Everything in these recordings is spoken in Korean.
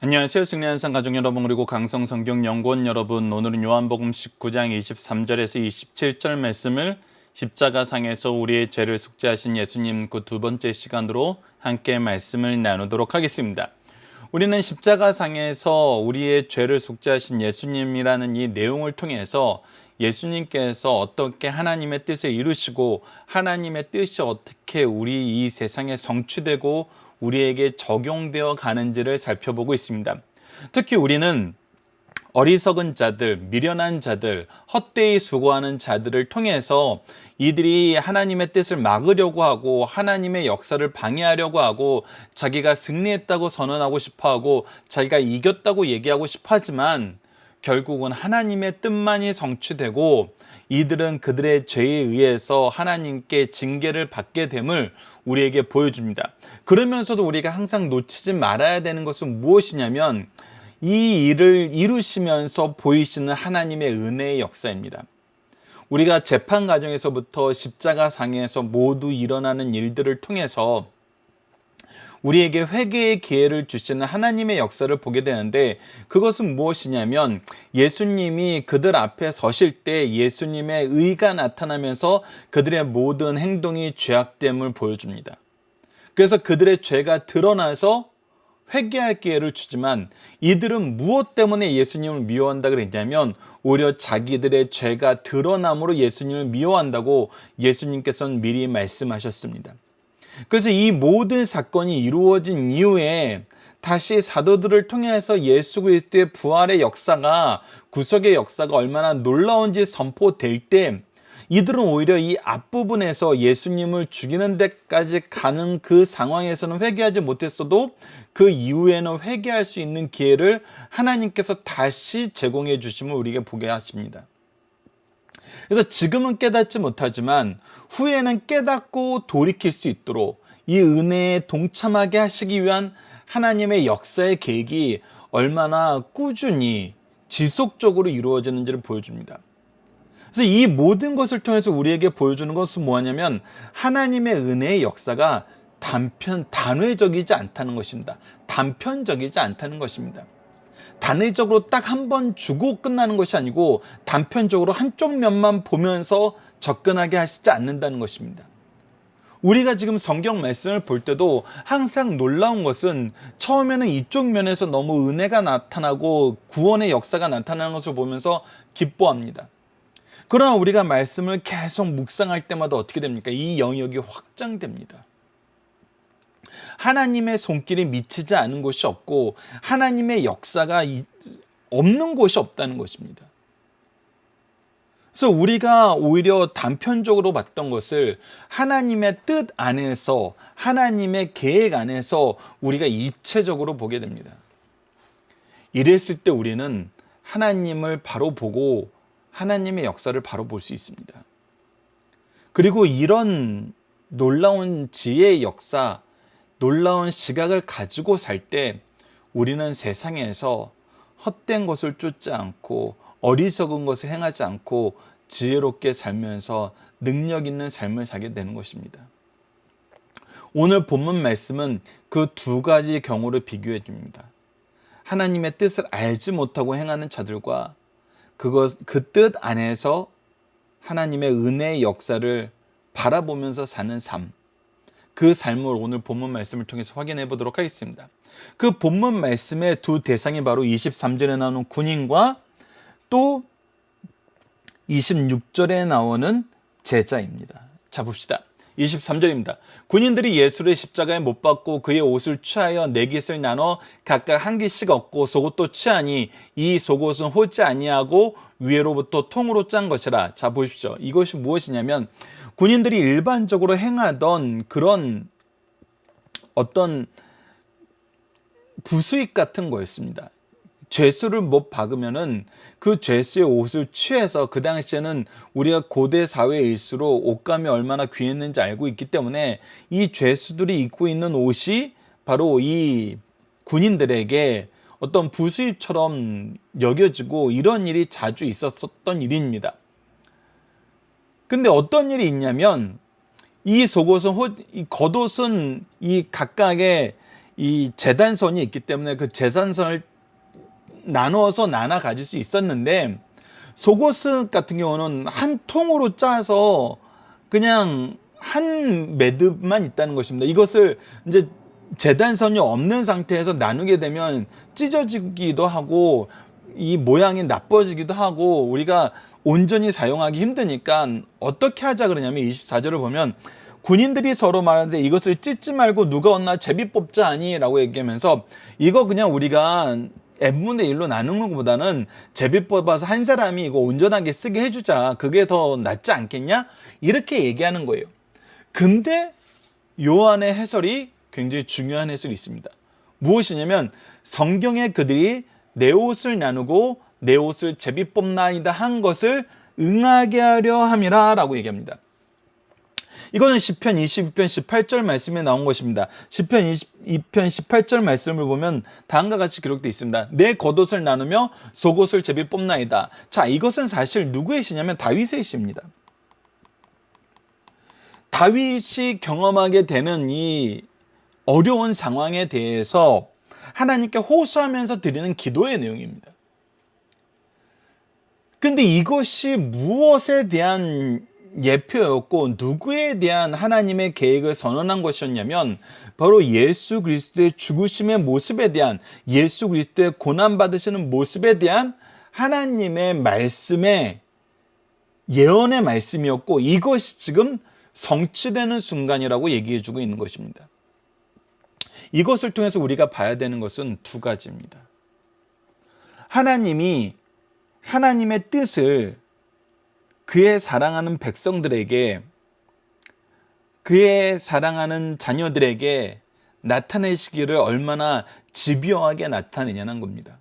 안녕하세요. 승리한산 가족 여러분, 그리고 강성성경연구원 여러분, 오늘은 요한복음 19장 23절에서 27절 말씀을 십자가상에서 우리의 죄를 속죄하신 예수님 그 두 번째 시간으로 함께 말씀을 나누도록 하겠습니다. 우리는 십자가상에서 우리의 죄를 속죄하신 예수님이라는 이 내용을 통해서 예수님께서 어떻게 하나님의 뜻을 이루시고 하나님의 뜻이 어떻게 우리 이 세상에 성취되고 우리에게 적용되어 가는지를 살펴보고 있습니다. 특히 우리는 어리석은 자들, 미련한 자들, 헛되이 수고하는 자들을 통해서 이들이 하나님의 뜻을 막으려고 하고 하나님의 역사를 방해하려고 하고 자기가 승리했다고 선언하고 싶어하고 자기가 이겼다고 얘기하고 싶어하지만 결국은 하나님의 뜻만이 성취되고 이들은 그들의 죄에 의해서 하나님께 징계를 받게 됨을 우리에게 보여줍니다. 그러면서도 우리가 항상 놓치지 말아야 되는 것은 무엇이냐면 이 일을 이루시면서 보이시는 하나님의 은혜의 역사입니다. 우리가 재판 과정에서부터 십자가상에서 모두 일어나는 일들을 통해서 우리에게 회개의 기회를 주시는 하나님의 역사를 보게 되는데, 그것은 무엇이냐면 예수님이 그들 앞에 서실 때 예수님의 의가 나타나면서 그들의 모든 행동이 죄악됨을 보여줍니다. 그래서 그들의 죄가 드러나서 회개할 기회를 주지만 이들은 무엇 때문에 예수님을 미워한다 그랬냐면 오히려 자기들의 죄가 드러남으로 예수님을 미워한다고 예수님께서는 미리 말씀하셨습니다. 그래서 이 모든 사건이 이루어진 이후에 다시 사도들을 통해서 예수 그리스도의 부활의 역사가, 구속의 역사가 얼마나 놀라운지 선포될 때 이들은 오히려 이 앞부분에서 예수님을 죽이는 데까지 가는 그 상황에서는 회개하지 못했어도 그 이후에는 회개할 수 있는 기회를 하나님께서 다시 제공해 주심을 우리에게 보게 하십니다. 그래서 지금은 깨닫지 못하지만 후에는 깨닫고 돌이킬 수 있도록 이 은혜에 동참하게 하시기 위한 하나님의 역사의 계획이 얼마나 꾸준히 지속적으로 이루어지는지를 보여줍니다. 그래서 이 모든 것을 통해서 우리에게 보여주는 것은 뭐냐면 하나님의 은혜의 역사가 단회적이지 않다는 것입니다. 단편적이지 않다는 것입니다. 단회적으로 딱 한 번 주고 끝나는 것이 아니고 단편적으로 한쪽 면만 보면서 접근하게 하시지 않는다는 것입니다. 우리가 지금 성경 말씀을 볼 때도 항상 놀라운 것은 처음에는 이쪽 면에서 너무 은혜가 나타나고 구원의 역사가 나타나는 것을 보면서 기뻐합니다. 그러나 우리가 말씀을 계속 묵상할 때마다 어떻게 됩니까? 이 영역이 확장됩니다. 하나님의 손길이 미치지 않은 곳이 없고 하나님의 역사가 없는 곳이 없다는 것입니다. 그래서 우리가 오히려 단편적으로 봤던 것을 하나님의 뜻 안에서, 하나님의 계획 안에서 우리가 입체적으로 보게 됩니다. 이랬을 때 우리는 하나님을 바로 보고 하나님의 역사를 바로 볼 수 있습니다. 그리고 이런 놀라운 지혜의 역사, 놀라운 시각을 가지고 살 때 우리는 세상에서 헛된 것을 쫓지 않고 어리석은 것을 행하지 않고 지혜롭게 살면서 능력 있는 삶을 살게 되는 것입니다. 오늘 본문 말씀은 그 두 가지 경우를 비교해 줍니다. 하나님의 뜻을 알지 못하고 행하는 자들과 그 뜻 안에서 하나님의 은혜의 역사를 바라보면서 사는 삶, 그 삶을 오늘 본문 말씀을 통해서 확인해 보도록 하겠습니다. 그 본문 말씀의 두 대상이 바로 23절에 나오는 군인과 또 26절에 나오는 제자입니다. 자, 봅시다. 23절입니다. 군인들이 예수를 십자가에 못 박고 그의 옷을 취하여 네 깃을 나눠 각각 한 깃씩 얻고 속옷도 취하니 이 속옷은 호지 아니하고 위에로부터 통으로 짠 것이라. 자, 보십시오. 이것이 무엇이냐면 군인들이 일반적으로 행하던 그런 어떤 부수입 같은 거였습니다. 죄수를 못 박으면은 그 죄수의 옷을 취해서, 그 당시에는 우리가 고대 사회일수록 옷감이 얼마나 귀했는지 알고 있기 때문에 이 죄수들이 입고 있는 옷이 바로 이 군인들에게 어떤 부수입처럼 여겨지고 이런 일이 자주 있었던 일입니다. 근데 어떤 일이 있냐면 이 속옷은 이 겉옷은 이 각각의 이 제단선이 있기 때문에 그 제단선을 나눠서 나눠 가질 수 있었는데, 속옷 같은 경우는 한 통으로 짜서 그냥 한 매듭만 있다는 것입니다. 이것을 이제 재단선이 없는 상태에서 나누게 되면 찢어지기도 하고 이 모양이 나빠지기도 하고 우리가 온전히 사용하기 힘드니까 어떻게 하자 그러냐면, 24절을 보면 군인들이 서로 말하는데 이것을 찢지 말고 누가 얻나 제비 뽑자 하니 라고 얘기하면서, 이거 그냥 우리가 n분의 1로 나누는 것보다는 제비 뽑아서 한 사람이 이거 온전하게 쓰게 해주자, 그게 더 낫지 않겠냐, 이렇게 얘기하는 거예요. 근데 요한의 해설이 굉장히 중요한 해설이 있습니다. 무엇이냐면, 성경에 그들이 내 옷을 나누고 내 옷을 제비 뽑나이다 한 것을 응하게 하려 함이라 라고 얘기합니다. 이거는 시편 22편 18절 말씀에 나온 것입니다. 시편 22편 18절 말씀을 보면 다음과 같이 기록되어 있습니다. 내 겉옷을 나누며 속옷을 제비 뽑나이다. 자, 이것은 사실 누구의 시냐면 다윗의 시입니다. 다윗이 경험하게 되는 이 어려운 상황에 대해서 하나님께 호소하면서 드리는 기도의 내용입니다. 근데 이것이 무엇에 대한 예표였고 누구에 대한 하나님의 계획을 선언한 것이었냐면, 바로 예수 그리스도의 죽으심의 모습에 대한, 예수 그리스도의 고난받으시는 모습에 대한 하나님의 말씀의 예언의 말씀이었고, 이것이 지금 성취되는 순간이라고 얘기해주고 있는 것입니다. 이것을 통해서 우리가 봐야 되는 것은 두 가지입니다. 하나님이 하나님의 뜻을 그의 사랑하는 백성들에게, 그의 사랑하는 자녀들에게 나타내시기를 얼마나 집요하게 나타내냐는 겁니다.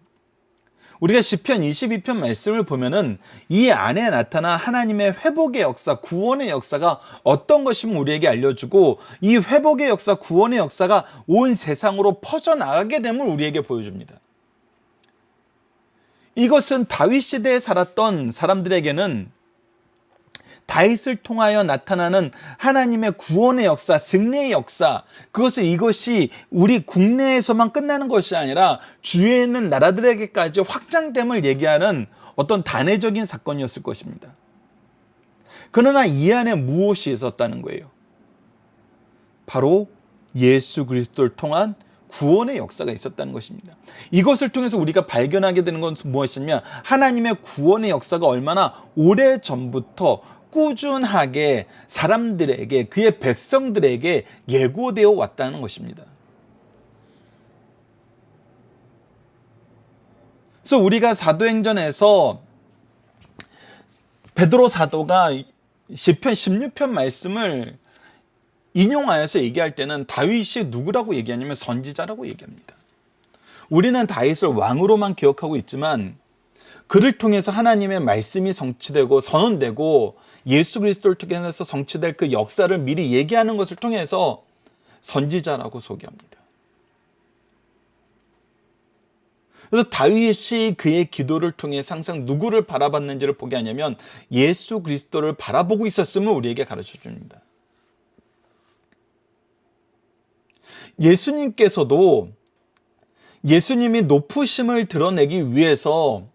우리가 시편 22편 말씀을 보면은 이 안에 나타난 하나님의 회복의 역사, 구원의 역사가 어떤 것이면 우리에게 알려주고, 이 회복의 역사, 구원의 역사가 온 세상으로 퍼져나가게 됨을 우리에게 보여줍니다. 이것은 다윗 시대에 살았던 사람들에게는 다윗을 통하여 나타나는 하나님의 구원의 역사, 승리의 역사, 이것이 우리 국내에서만 끝나는 것이 아니라 주위에 있는 나라들에게까지 확장됨을 얘기하는 어떤 단회적인 사건이었을 것입니다. 그러나 이 안에 무엇이 있었다는 거예요? 바로 예수 그리스도를 통한 구원의 역사가 있었다는 것입니다. 이것을 통해서 우리가 발견하게 되는 것은 무엇이냐면, 하나님의 구원의 역사가 얼마나 오래전부터 꾸준하게 사람들에게, 그의 백성들에게 예고되어 왔다는 것입니다. 그래서 우리가 사도행전에서 베드로 사도가 시편 16편 말씀을 인용하여서 얘기할 때는 다윗이 누구라고 얘기하냐면 선지자라고 얘기합니다. 우리는 다윗을 왕으로만 기억하고 있지만 그를 통해서 하나님의 말씀이 성취되고 선언되고 예수 그리스도를 통해서 성취될 그 역사를 미리 얘기하는 것을 통해서 선지자라고 소개합니다. 그래서 다윗이 그의 기도를 통해 항상 누구를 바라봤는지를 보게 하냐면 예수 그리스도를 바라보고 있었음을 우리에게 가르쳐 줍니다. 예수님께서도 예수님이 높으심을 드러내기 위해서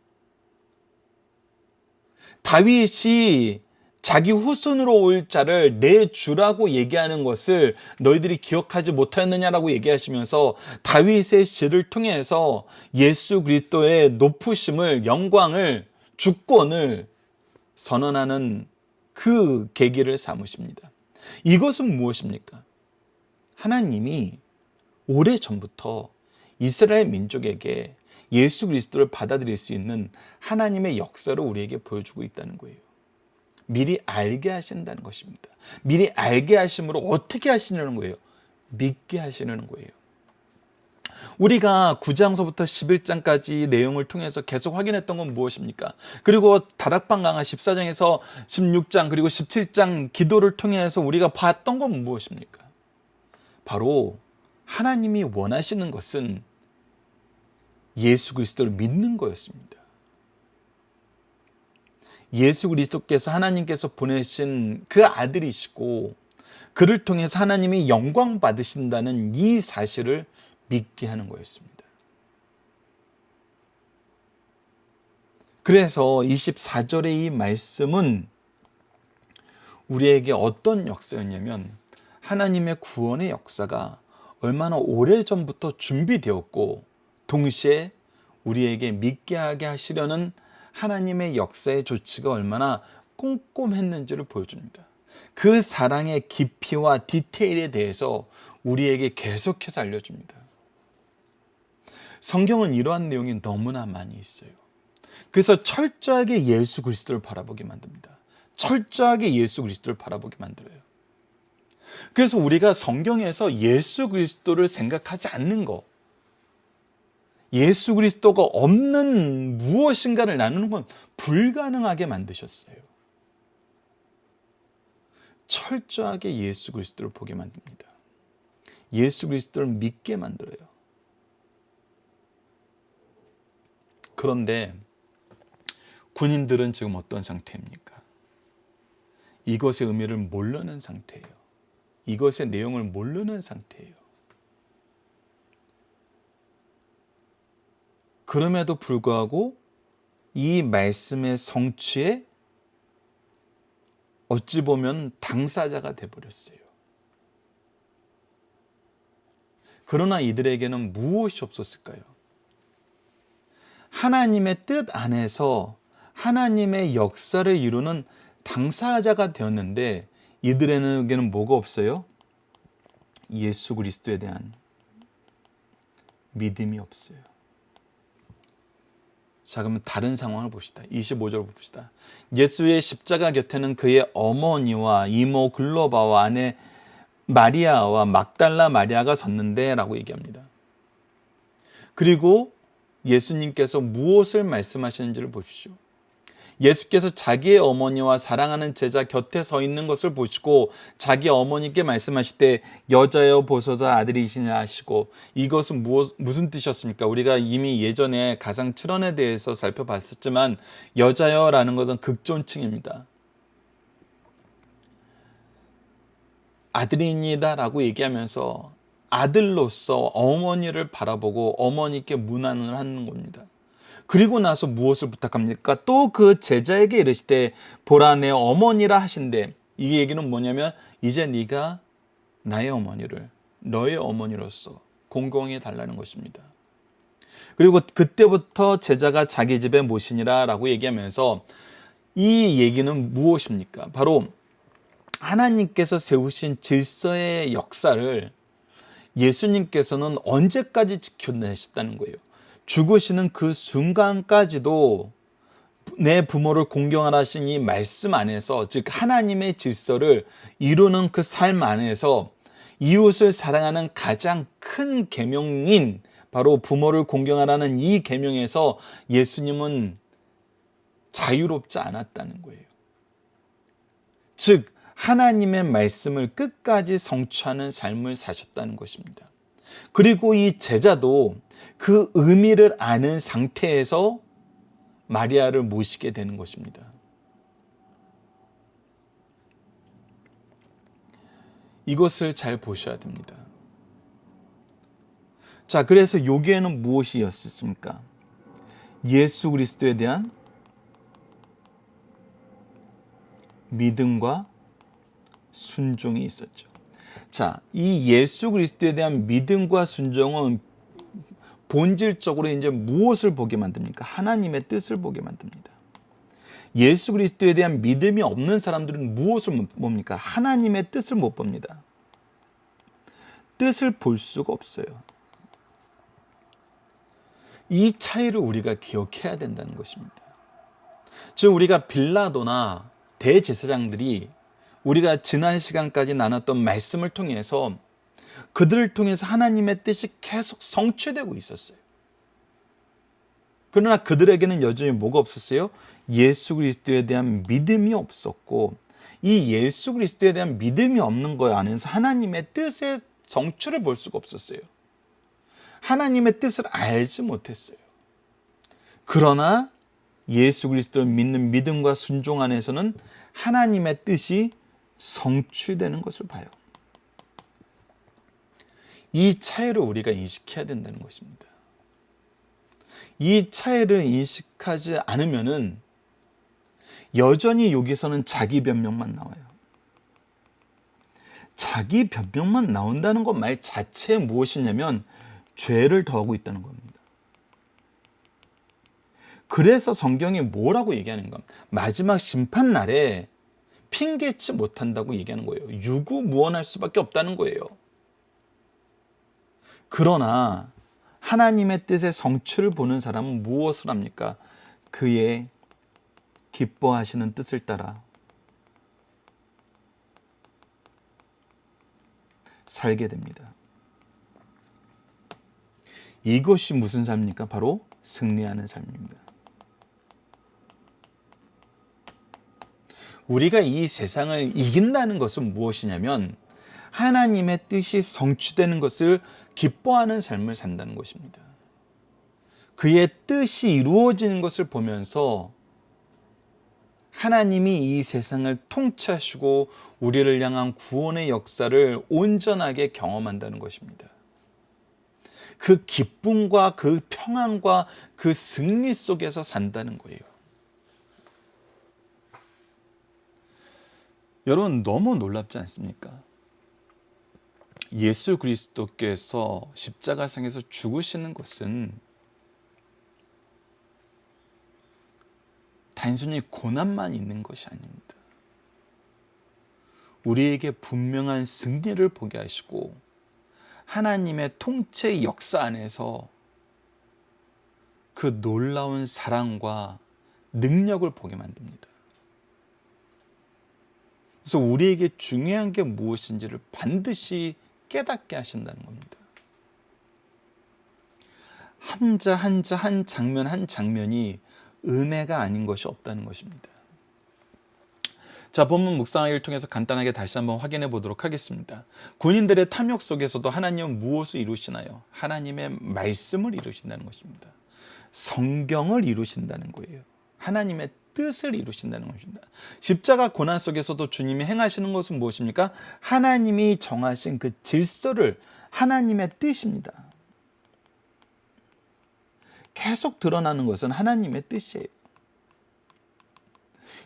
다윗이 자기 후손으로 올 자를 내 주라고 얘기하는 것을 너희들이 기억하지 못하였느냐라고 얘기하시면서 다윗의 시를 통해서 예수 그리스도의 높으심을, 영광을, 주권을 선언하는 그 계기를 삼으십니다. 이것은 무엇입니까? 하나님이 오래전부터 이스라엘 민족에게 예수 그리스도를 받아들일 수 있는 하나님의 역사를 우리에게 보여주고 있다는 거예요. 미리 알게 하신다는 것입니다. 미리 알게 하심으로 어떻게 하시려는 거예요? 믿게 하시려는 거예요. 우리가 9장서부터 11장까지 내용을 통해서 계속 확인했던 건 무엇입니까? 그리고 다락방 강화 14장에서 16장 그리고 17장 기도를 통해서 우리가 봤던 건 무엇입니까? 바로 하나님이 원하시는 것은 예수 그리스도를 믿는 거였습니다. 예수 그리스도께서 하나님께서 보내신 그 아들이시고 그를 통해서 하나님이 영광 받으신다는 이 사실을 믿게 하는 거였습니다. 그래서 24절의 이 말씀은 우리에게 어떤 역사였냐면 하나님의 구원의 역사가 얼마나 오래전부터 준비되었고 동시에 우리에게 믿게 하게 하시려는 하나님의 역사의 조치가 얼마나 꼼꼼했는지를 보여줍니다. 그 사랑의 깊이와 디테일에 대해서 우리에게 계속해서 알려줍니다. 성경은 이러한 내용이 너무나 많이 있어요. 그래서 철저하게 예수 그리스도를 바라보게 만듭니다. 철저하게 예수 그리스도를 바라보게 만들어요. 그래서 우리가 성경에서 예수 그리스도를 생각하지 않는 거, 예수 그리스도가 없는 무엇인가를 나누는 건 불가능하게 만드셨어요. 철저하게 예수 그리스도를 보게 만듭니다. 예수 그리스도를 믿게 만들어요. 그런데 군인들은 지금 어떤 상태입니까? 이것의 의미를 모르는 상태예요. 이것의 내용을 모르는 상태예요. 그럼에도 불구하고 이 말씀의 성취에 어찌 보면 당사자가 되어버렸어요. 그러나 이들에게는 무엇이 없었을까요? 하나님의 뜻 안에서 하나님의 역사를 이루는 당사자가 되었는데 이들에게는 뭐가 없어요? 예수 그리스도에 대한 믿음이 없어요. 자, 그러면 다른 상황을 봅시다. 25절 봅시다. 예수의 십자가 곁에는 그의 어머니와 이모 글로바와 아내 마리아와 막달라 마리아가 섰는데 라고 얘기합니다. 그리고 예수님께서 무엇을 말씀하시는지를 보십시오. 예수께서 자기의 어머니와 사랑하는 제자 곁에 서 있는 것을 보시고 자기 어머니께 말씀하실 때 여자여 보소서 아들이시냐 하시고, 이것은 무슨 뜻이었습니까? 우리가 이미 예전에 가상 7원에 대해서 살펴봤었지만 여자여라는 것은 극존칭입니다. 아들입니다 라고 얘기하면서 아들로서 어머니를 바라보고 어머니께 문안을 하는 겁니다. 그리고 나서 무엇을 부탁합니까? 또 그 제자에게 이르시되 보라 내 어머니라 하신대. 이 얘기는 뭐냐면 이제 네가 나의 어머니를 너의 어머니로서 공경해 달라는 것입니다. 그리고 그때부터 제자가 자기 집에 모시니라 라고 얘기하면서 이 얘기는 무엇입니까? 바로 하나님께서 세우신 질서의 역사를 예수님께서는 언제까지 지켜내셨다는 거예요. 죽으시는 그 순간까지도 내 부모를 공경하라 하신 이 말씀 안에서, 즉 하나님의 질서를 이루는 그 삶 안에서 이웃을 사랑하는 가장 큰 계명인 바로 부모를 공경하라는 이 계명에서 예수님은 자유롭지 않았다는 거예요. 즉 하나님의 말씀을 끝까지 성취하는 삶을 사셨다는 것입니다. 그리고 이 제자도 그 의미를 아는 상태에서 마리아를 모시게 되는 것입니다. 이것을 잘 보셔야 됩니다. 자, 그래서 여기에는 무엇이었습니까? 예수 그리스도에 대한 믿음과 순종이 있었죠. 자, 이 예수 그리스도에 대한 믿음과 순종은 본질적으로 이제 무엇을 보게 만듭니까? 하나님의 뜻을 보게 만듭니다. 예수 그리스도에 대한 믿음이 없는 사람들은 무엇을 봅니까? 하나님의 뜻을 못 봅니다. 뜻을 볼 수가 없어요. 이 차이를 우리가 기억해야 된다는 것입니다. 즉 우리가 빌라도나 대제사장들이 우리가 지난 시간까지 나눴던 말씀을 통해서 그들을 통해서 하나님의 뜻이 계속 성취되고 있었어요. 그러나 그들에게는 여전히 뭐가 없었어요? 예수 그리스도에 대한 믿음이 없었고, 이 예수 그리스도에 대한 믿음이 없는 거 안에서 하나님의 뜻의 성취를 볼 수가 없었어요. 하나님의 뜻을 알지 못했어요. 그러나 예수 그리스도를 믿는 믿음과 순종 안에서는 하나님의 뜻이 성취되는 것을 봐요. 이 차이를 우리가 인식해야 된다는 것입니다. 이 차이를 인식하지 않으면은 여전히 여기서는 자기 변명만 나와요. 자기 변명만 나온다는 것 말 자체에 무엇이냐면 죄를 더하고 있다는 겁니다. 그래서 성경이 뭐라고 얘기하는가? 마지막 심판 날에 핑계치 못한다고 얘기하는 거예요. 유구무원할 수밖에 없다는 거예요. 그러나 하나님의 뜻의 성취를 보는 사람은 무엇을 합니까? 그의 기뻐하시는 뜻을 따라 살게 됩니다. 이것이 무슨 삶입니까? 바로 승리하는 삶입니다. 우리가 이 세상을 이긴다는 것은 무엇이냐면 하나님의 뜻이 성취되는 것을 기뻐하는 삶을 산다는 것입니다. 그의 뜻이 이루어지는 것을 보면서 하나님이 이 세상을 통치하시고 우리를 향한 구원의 역사를 온전하게 경험한다는 것입니다. 그 기쁨과 그 평안과 그 승리 속에서 산다는 거예요. 여러분, 너무 놀랍지 않습니까? 예수 그리스도께서 십자가상에서 죽으시는 것은 단순히 고난만 있는 것이 아닙니다. 우리에게 분명한 승리를 보게 하시고 하나님의 통치 역사 안에서 그 놀라운 사랑과 능력을 보게 만듭니다. 그래서 우리에게 중요한 게 무엇인지를 반드시 깨닫게 하신다는 겁니다. 한 장면 한 장면이 은혜가 아닌 것이 없다는 것입니다. 자, 본문 묵상하기를 통해서 간단하게 다시 한번 확인해 보도록 하겠습니다. 군인들의 탐욕 속에서도 하나님은 무엇을 이루시나요? 하나님의 말씀을 이루신다는 것입니다. 성경을 이루신다는 거예요. 하나님의 뜻을 이루신다는 것입니다. 십자가 고난 속에서도 주님이 행하시는 것은 무엇입니까? 하나님이 정하신 그 질서를, 하나님의 뜻입니다. 계속 드러나는 것은 하나님의 뜻이에요.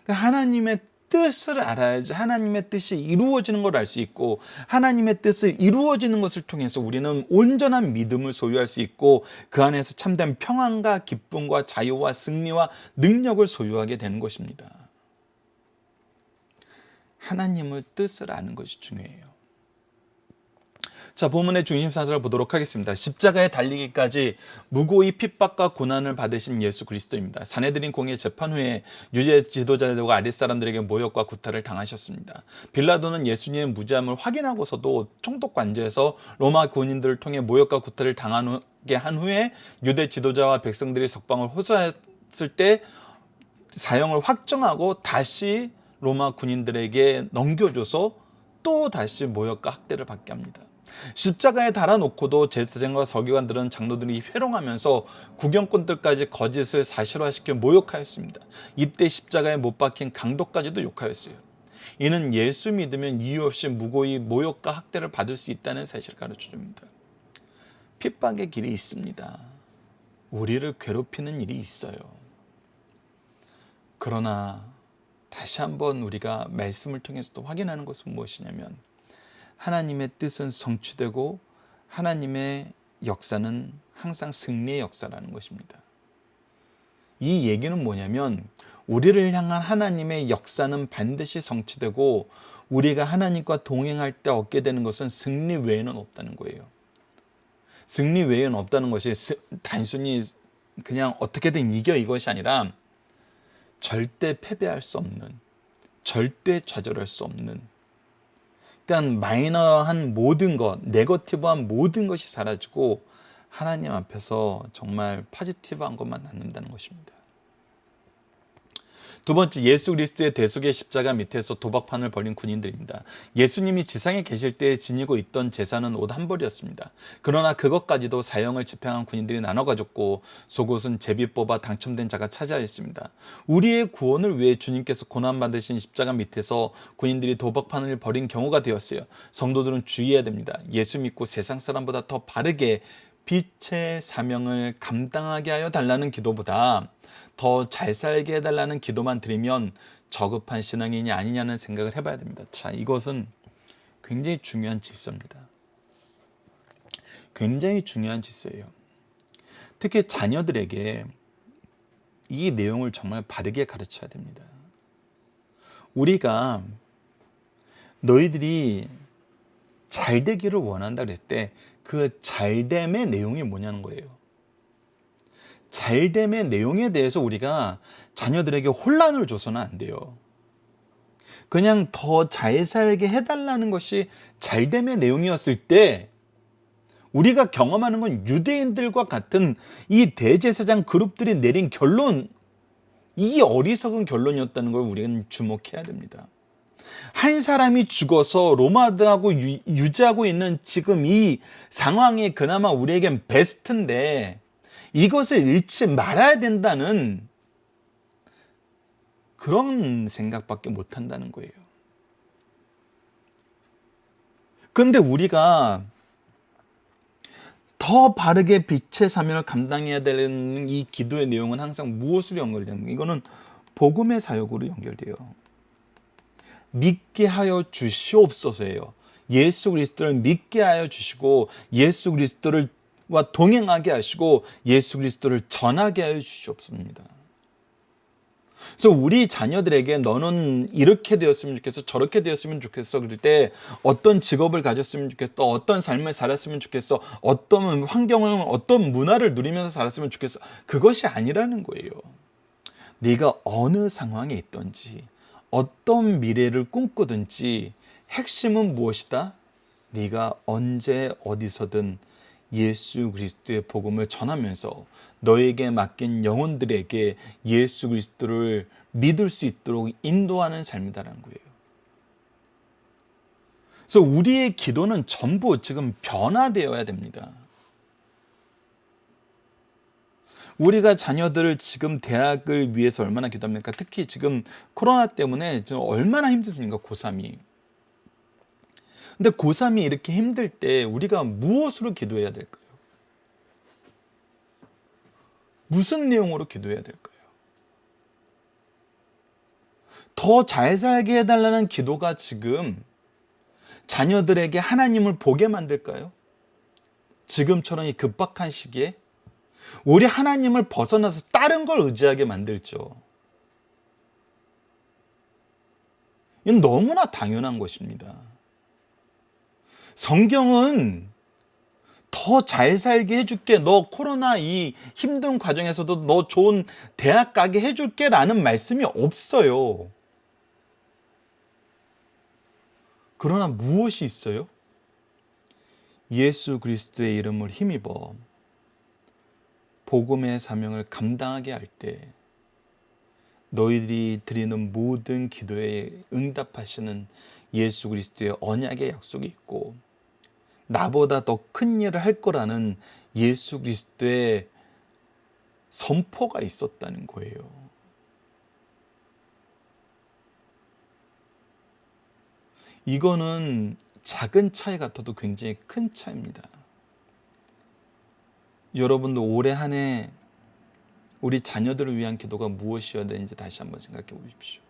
그러니까 하나님의 뜻을 알아야지 하나님의 뜻이 이루어지는 걸 알 수 있고, 하나님의 뜻을 이루어지는 것을 통해서 우리는 온전한 믿음을 소유할 수 있고, 그 안에서 참된 평안과 기쁨과 자유와 승리와 능력을 소유하게 되는 것입니다. 하나님의 뜻을 아는 것이 중요해요. 자, 본문의 중심사절을 보도록 하겠습니다. 십자가에 달리기까지 무고히 핍박과 고난을 받으신 예수 그리스도입니다. 사내들인 공의 재판 후에 유대 지도자들과 아랫 사람들에게 모욕과 구타를 당하셨습니다. 빌라도는 예수님의 무죄함을 확인하고서도 총독 관저에서 로마 군인들을 통해 모욕과 구타를 당하게 한 후에 유대 지도자와 백성들이 석방을 호소했을 때 사형을 확정하고 다시 로마 군인들에게 넘겨줘서 또 다시 모욕과 학대를 받게 합니다. 십자가에 달아놓고도 제사장과 서기관들은 장로들이 회롱하면서 구경꾼들까지 거짓을 사실화시켜 모욕하였습니다. 이때 십자가에 못 박힌 강도까지도 욕하였어요. 이는 예수 믿으면 이유 없이 무고히 모욕과 학대를 받을 수 있다는 사실을 가르쳐줍니다. 핍박의 길이 있습니다. 우리를 괴롭히는 일이 있어요. 그러나 다시 한번 우리가 말씀을 통해서도 확인하는 것은 무엇이냐면 하나님의 뜻은 성취되고 하나님의 역사는 항상 승리의 역사라는 것입니다. 이 얘기는 뭐냐면 우리를 향한 하나님의 역사는 반드시 성취되고 우리가 하나님과 동행할 때 얻게 되는 것은 승리 외에는 없다는 거예요. 승리 외에는 없다는 것이 단순히 그냥 어떻게든 이겨 이것이 아니라 절대 패배할 수 없는, 절대 좌절할 수 없는, 그러니까 마이너한 모든 것, 네거티브한 모든 것이 사라지고 하나님 앞에서 정말 포지티브한 것만 남는다는 것입니다. 두 번째, 예수 그리스도의 대속의 십자가 밑에서 도박판을 벌인 군인들입니다. 예수님이 지상에 계실 때 지니고 있던 재산은 옷 한 벌이었습니다. 그러나 그것까지도 사형을 집행한 군인들이 나눠 가졌고 속옷은 제비 뽑아 당첨된 자가 차지하였습니다. 우리의 구원을 위해 주님께서 고난받으신 십자가 밑에서 군인들이 도박판을 벌인 경우가 되었어요. 성도들은 주의해야 됩니다. 예수 믿고 세상 사람보다 더 바르게 빛의 사명을 감당하게 하여 달라는 기도보다 더 잘 살게 해달라는 기도만 드리면 저급한 신앙인이 아니냐는 생각을 해봐야 됩니다. 자, 이것은 굉장히 중요한 질서입니다. 굉장히 중요한 질서예요. 특히 자녀들에게 이 내용을 정말 바르게 가르쳐야 됩니다. 우리가 너희들이 잘 되기를 원한다 그랬을 때 그 잘됨의 내용이 뭐냐는 거예요. 잘됨의 내용에 대해서 우리가 자녀들에게 혼란을 줘서는 안 돼요. 그냥 더 잘 살게 해달라는 것이 잘됨의 내용이었을 때 우리가 경험하는 건 유대인들과 같은 이 대제사장 그룹들이 내린 결론, 이 어리석은 결론이었다는 걸 우리는 주목해야 됩니다. 한 사람이 죽어서 로마하고 유지하고 있는 지금 이 상황이 그나마 우리에겐 베스트인데 이것을 잃지 말아야 된다는 그런 생각밖에 못 한다는 거예요. 그런데 우리가 더 바르게 빛의 사명을 감당해야 되는 이 기도의 내용은 항상 무엇으로 연결되는 거예요? 이거는 복음의 사역으로 연결돼요. 믿게 하여 주시옵소서예요. 예수 그리스도를 믿게 하여 주시고 예수 그리스도와 동행하게 하시고 예수 그리스도를 전하게 하여 주시옵소서입니다. 그래서 우리 자녀들에게 너는 이렇게 되었으면 좋겠어, 저렇게 되었으면 좋겠어, 그럴 때 어떤 직업을 가졌으면 좋겠어, 어떤 삶을 살았으면 좋겠어, 어떤 환경을, 어떤 문화를 누리면서 살았으면 좋겠어, 그것이 아니라는 거예요. 네가 어느 상황에 있든지 어떤 미래를 꿈꾸든지 핵심은 무엇이다? 네가 언제 어디서든 예수 그리스도의 복음을 전하면서 너에게 맡긴 영혼들에게 예수 그리스도를 믿을 수 있도록 인도하는 삶이다라는 거예요. 그래서 우리의 기도는 전부 지금 변화되어야 됩니다. 우리가 자녀들을 지금 대학을 위해서 얼마나 기도합니까? 특히 지금 코로나 때문에 지금 얼마나 힘듭니까? 고3이. 근데 고3이 이렇게 힘들 때 우리가 무엇으로 기도해야 될까요? 무슨 내용으로 기도해야 될까요? 더 잘 살게 해달라는 기도가 지금 자녀들에게 하나님을 보게 만들까요? 지금처럼 이 급박한 시기에 우리 하나님을 벗어나서 다른 걸 의지하게 만들죠. 이건 너무나 당연한 것입니다. 성경은 더 잘 살게 해줄게, 너 코로나 이 힘든 과정에서도 너 좋은 대학 가게 해줄게 라는 말씀이 없어요. 그러나 무엇이 있어요? 예수 그리스도의 이름을 힘입어 복음의 사명을 감당하게 할 때 너희들이 드리는 모든 기도에 응답하시는 예수 그리스도의 언약의 약속이 있고 나보다 더 큰 일을 할 거라는 예수 그리스도의 선포가 있었다는 거예요. 이거는 작은 차이 같아도 굉장히 큰 차이입니다. 여러분도 올해 한 해 우리 자녀들을 위한 기도가 무엇이어야 되는지 다시 한번 생각해 보십시오.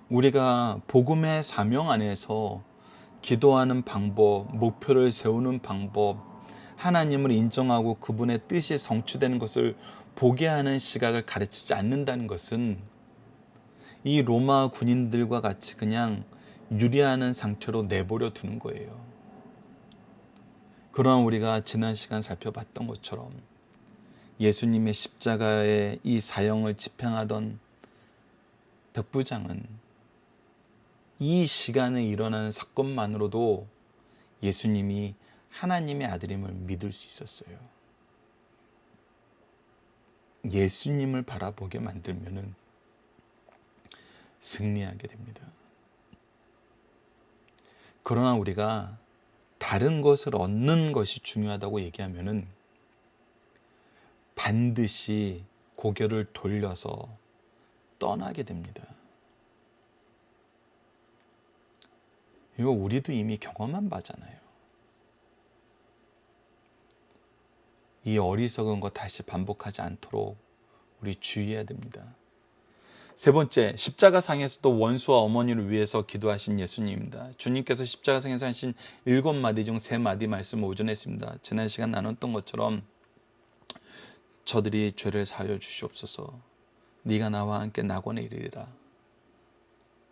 우리가 복음의 사명 안에서 기도하는 방법, 목표를 세우는 방법, 하나님을 인정하고 그분의 뜻이 성취되는 것을 보게 하는 시각을 가르치지 않는다는 것은 이 로마 군인들과 같이 그냥 유리하는 상태로 내버려 두는 거예요. 그러나 우리가 지난 시간 살펴봤던 것처럼 예수님의 십자가의 이 사형을 집행하던 백부장은 이 시간에 일어나는 사건만으로도 예수님이 하나님의 아들임을 믿을 수 있었어요. 예수님을 바라보게 만들면은 승리하게 됩니다. 그러나 우리가 다른 것을 얻는 것이 중요하다고 얘기하면은 반드시 고개를 돌려서 떠나게 됩니다. 이거 우리도 이미 경험한 바잖아요. 이 어리석은 것 다시 반복하지 않도록 우리 주의해야 됩니다. 세 번째, 십자가상에서도 원수와 어머니를 위해서 기도하신 예수님입니다. 주님께서 십자가상에서 하신 7마디 중 3마디 말씀을 오전에 했습니다. 지난 시간 나눴던 것처럼 저들이 죄를 사하여 주시옵소서. 네가 나와 함께 낙원에 이르리라.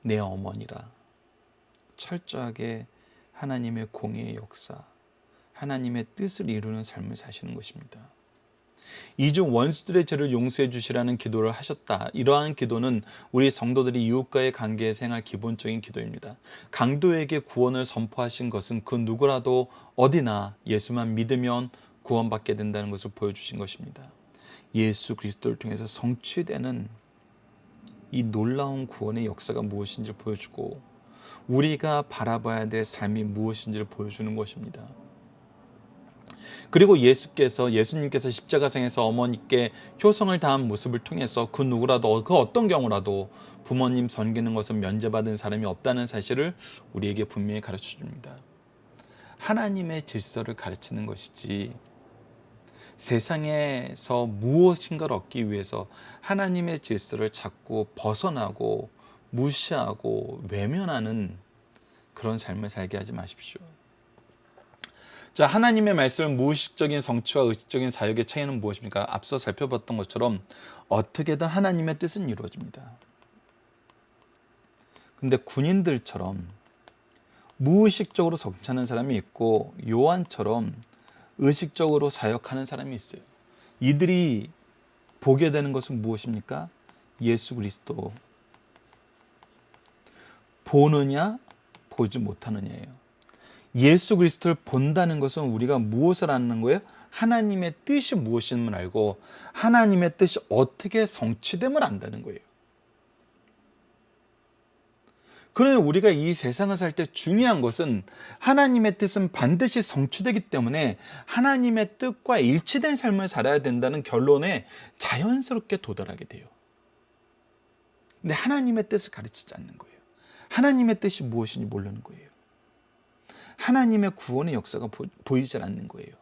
내 어머니라. 철저하게 하나님의 공의의 역사, 하나님의 뜻을 이루는 삶을 사시는 것입니다. 이 중 원수들의 죄를 용서해 주시라는 기도를 하셨다. 이러한 기도는 우리 성도들이 이웃과의 관계에 생활 기본적인 기도입니다. 강도에게 구원을 선포하신 것은 그 누구라도 어디나 예수만 믿으면 구원받게 된다는 것을 보여주신 것입니다. 예수 그리스도를 통해서 성취되는 이 놀라운 구원의 역사가 무엇인지를 보여주고 우리가 바라봐야 될 삶이 무엇인지를 보여주는 것입니다. 그리고 예수님께서 십자가상에서 어머니께 효성을 다한 모습을 통해서 그 누구라도 그 어떤 경우라도 부모님 섬기는 것은 면제받은 사람이 없다는 사실을 우리에게 분명히 가르쳐 줍니다. 하나님의 질서를 가르치는 것이지 세상에서 무엇인가를 얻기 위해서 하나님의 질서를 자꾸 벗어나고 무시하고 외면하는 그런 삶을 살게 하지 마십시오. 자, 하나님의 말씀을 무의식적인 성취와 의식적인 사역의 차이는 무엇입니까? 앞서 살펴봤던 것처럼 어떻게든 하나님의 뜻은 이루어집니다. 근데 군인들처럼 무의식적으로 성취하는 사람이 있고 요한처럼 의식적으로 사역하는 사람이 있어요. 이들이 보게 되는 것은 무엇입니까? 예수 그리스도. 보느냐 보지 못하느냐예요. 예수 그리스도를 본다는 것은 우리가 무엇을 아는 거예요? 하나님의 뜻이 무엇임을 알고 하나님의 뜻이 어떻게 성취됨을 안다는 거예요. 그러면 우리가 이 세상을 살 때 중요한 것은 하나님의 뜻은 반드시 성취되기 때문에 하나님의 뜻과 일치된 삶을 살아야 된다는 결론에 자연스럽게 도달하게 돼요. 근데 하나님의 뜻을 가르치지 않는 거예요. 하나님의 뜻이 무엇인지 모르는 거예요. 하나님의 구원의 역사가 보이지 않는 거예요.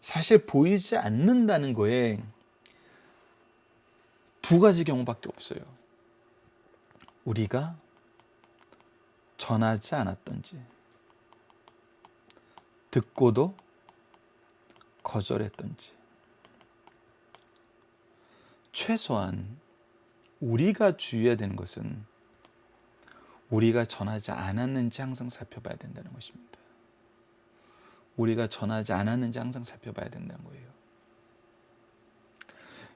사실 보이지 않는다는 거에 2가지 경우밖에 없어요. 우리가 전하지 않았던지, 듣고도 거절했던지. 최소한 우리가 주의해야 되는 것은 우리가 전하지 않았는지 항상 살펴봐야 된다는 것입니다. 우리가 전하지 않았는지 항상 살펴봐야 된다는 거예요.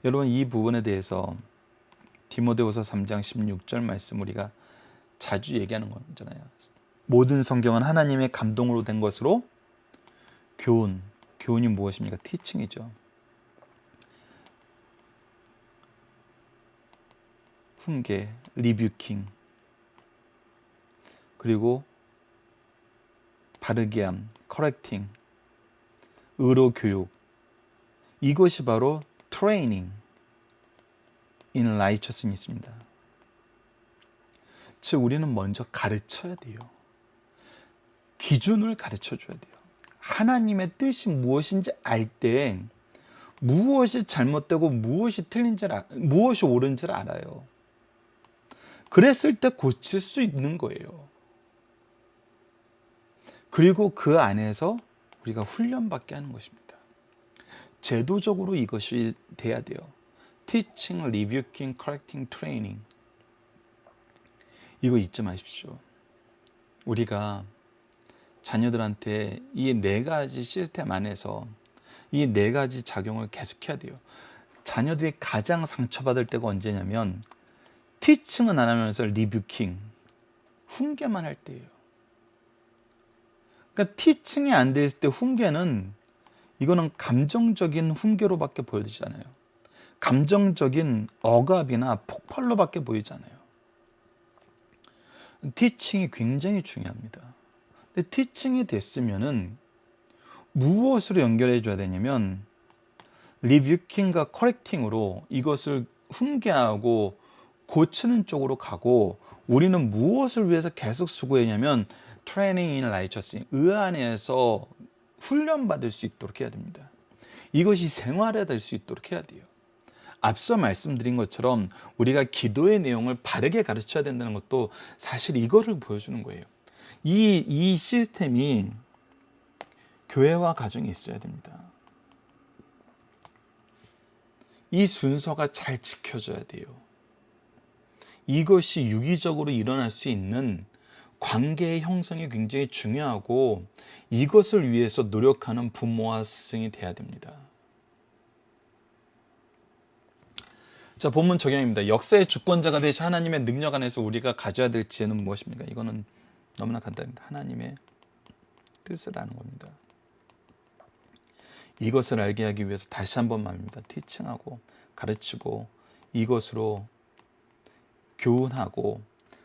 여러분, 이 부분에 대해서 디모데후서 3장 16절 말씀 우리가 자주 얘기하는 거잖아요. 모든 성경은 하나님의 감동으로 된 것으로 교훈이 무엇입니까? 티칭이죠. 훈계, 리뷰킹, 그리고 바르게 함, 커렉팅, 의로 교육. 이것이 바로 트레이닝 in righteousness 있습니다. 즉 우리는 먼저 가르쳐야 돼요. 기준을 가르쳐 줘야 돼요. 하나님의 뜻이 무엇인지 알 때 무엇이 잘못되고 무엇이 무엇이 옳은지를 알아요. 그랬을 때 고칠 수 있는 거예요. 그리고 그 안에서 우리가 훈련받게 하는 것입니다. 제도적으로 이것이 돼야 돼요. Teaching, Rebuking, Correcting, Training. 이거 잊지 마십시오. 우리가 자녀들한테 이 4가지 시스템 안에서 이 4가지 작용을 계속해야 돼요. 자녀들이 가장 상처받을 때가 언제냐면 티칭은 안 하면서 리뷰킹, 훈계만 할 때예요. 그러니까 티칭이 안 돼 있을 때 훈계는 이거는 감정적인 훈계로밖에 보여지지 않아요. 감정적인 억압이나 폭발로밖에 보이지 않아요. 티칭이 굉장히 중요합니다. 근데 티칭이 됐으면은 무엇으로 연결해 줘야 되냐면 리뷰킹과 커렉팅으로 이것을 훈계하고 고치는 쪽으로 가고, 우리는 무엇을 위해서 계속 수고했냐면 트레이닝 인 라이처스, 의 안에서 훈련받을 수 있도록 해야 됩니다. 이것이 생활화 될 수 있도록 해야 돼요. 앞서 말씀드린 것처럼 우리가 기도의 내용을 바르게 가르쳐야 된다는 것도 사실 이거를 보여주는 거예요. 이 시스템이 교회와 가정에 있어야 됩니다. 이 순서가 잘 지켜져야 돼요. 이것이 유기적으로 일어날 수 있는 관계의 형성이 굉장히 중요하고, 이것을 위해서 노력하는 부모와 스승이 돼야 됩니다. 자, 본문 적용입니다. 역사의 주권자가 되신 하나님의 능력 안에서 우리가 가져야 될 지혜는 무엇입니까? 이거는 너무나 간단합니다. 하나님의 뜻을 아는 겁니다. 이것을 알게 하기 위해서 다시 한번 말입니다. 티칭하고 가르치고 이것으로 교훈하고,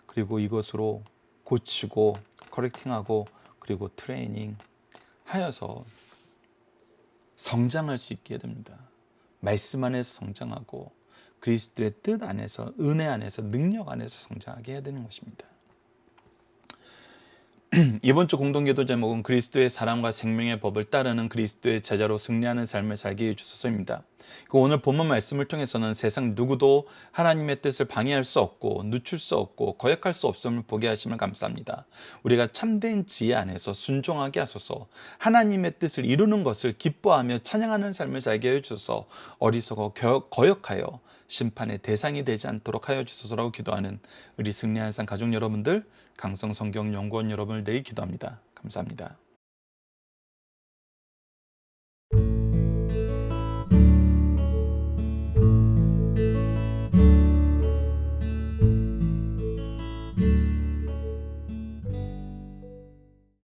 그리고 이것으로 고치고 커렉팅하고, 그리고 트레이닝 하여서 성장할 수 있게 됩니다. 말씀 안에서 성장하고 그리스도의 뜻 안에서, 은혜 안에서, 능력 안에서 성장하게 해야 되는 것입니다. 이번 주 공동기도 제목은 그리스도의 사랑과 생명의 법을 따르는 그리스도의 제자로 승리하는 삶을 살게 해주소서입니다. 오늘 본문 말씀을 통해서는 세상 누구도 하나님의 뜻을 방해할 수 없고 늦출 수 없고 거역할 수 없음을 보게 하심을 감사합니다. 우리가 참된 지혜 안에서 순종하게 하소서, 하나님의 뜻을 이루는 것을 기뻐하며 찬양하는 삶을 살게 해주소서, 어리석어 거역하여 심판의 대상이 되지 않도록 하여 주소서라고 기도하는 우리 승리하는 삶 가족 여러분들, 강성성경연구원 여러분을 내일 기도합니다. 감사합니다.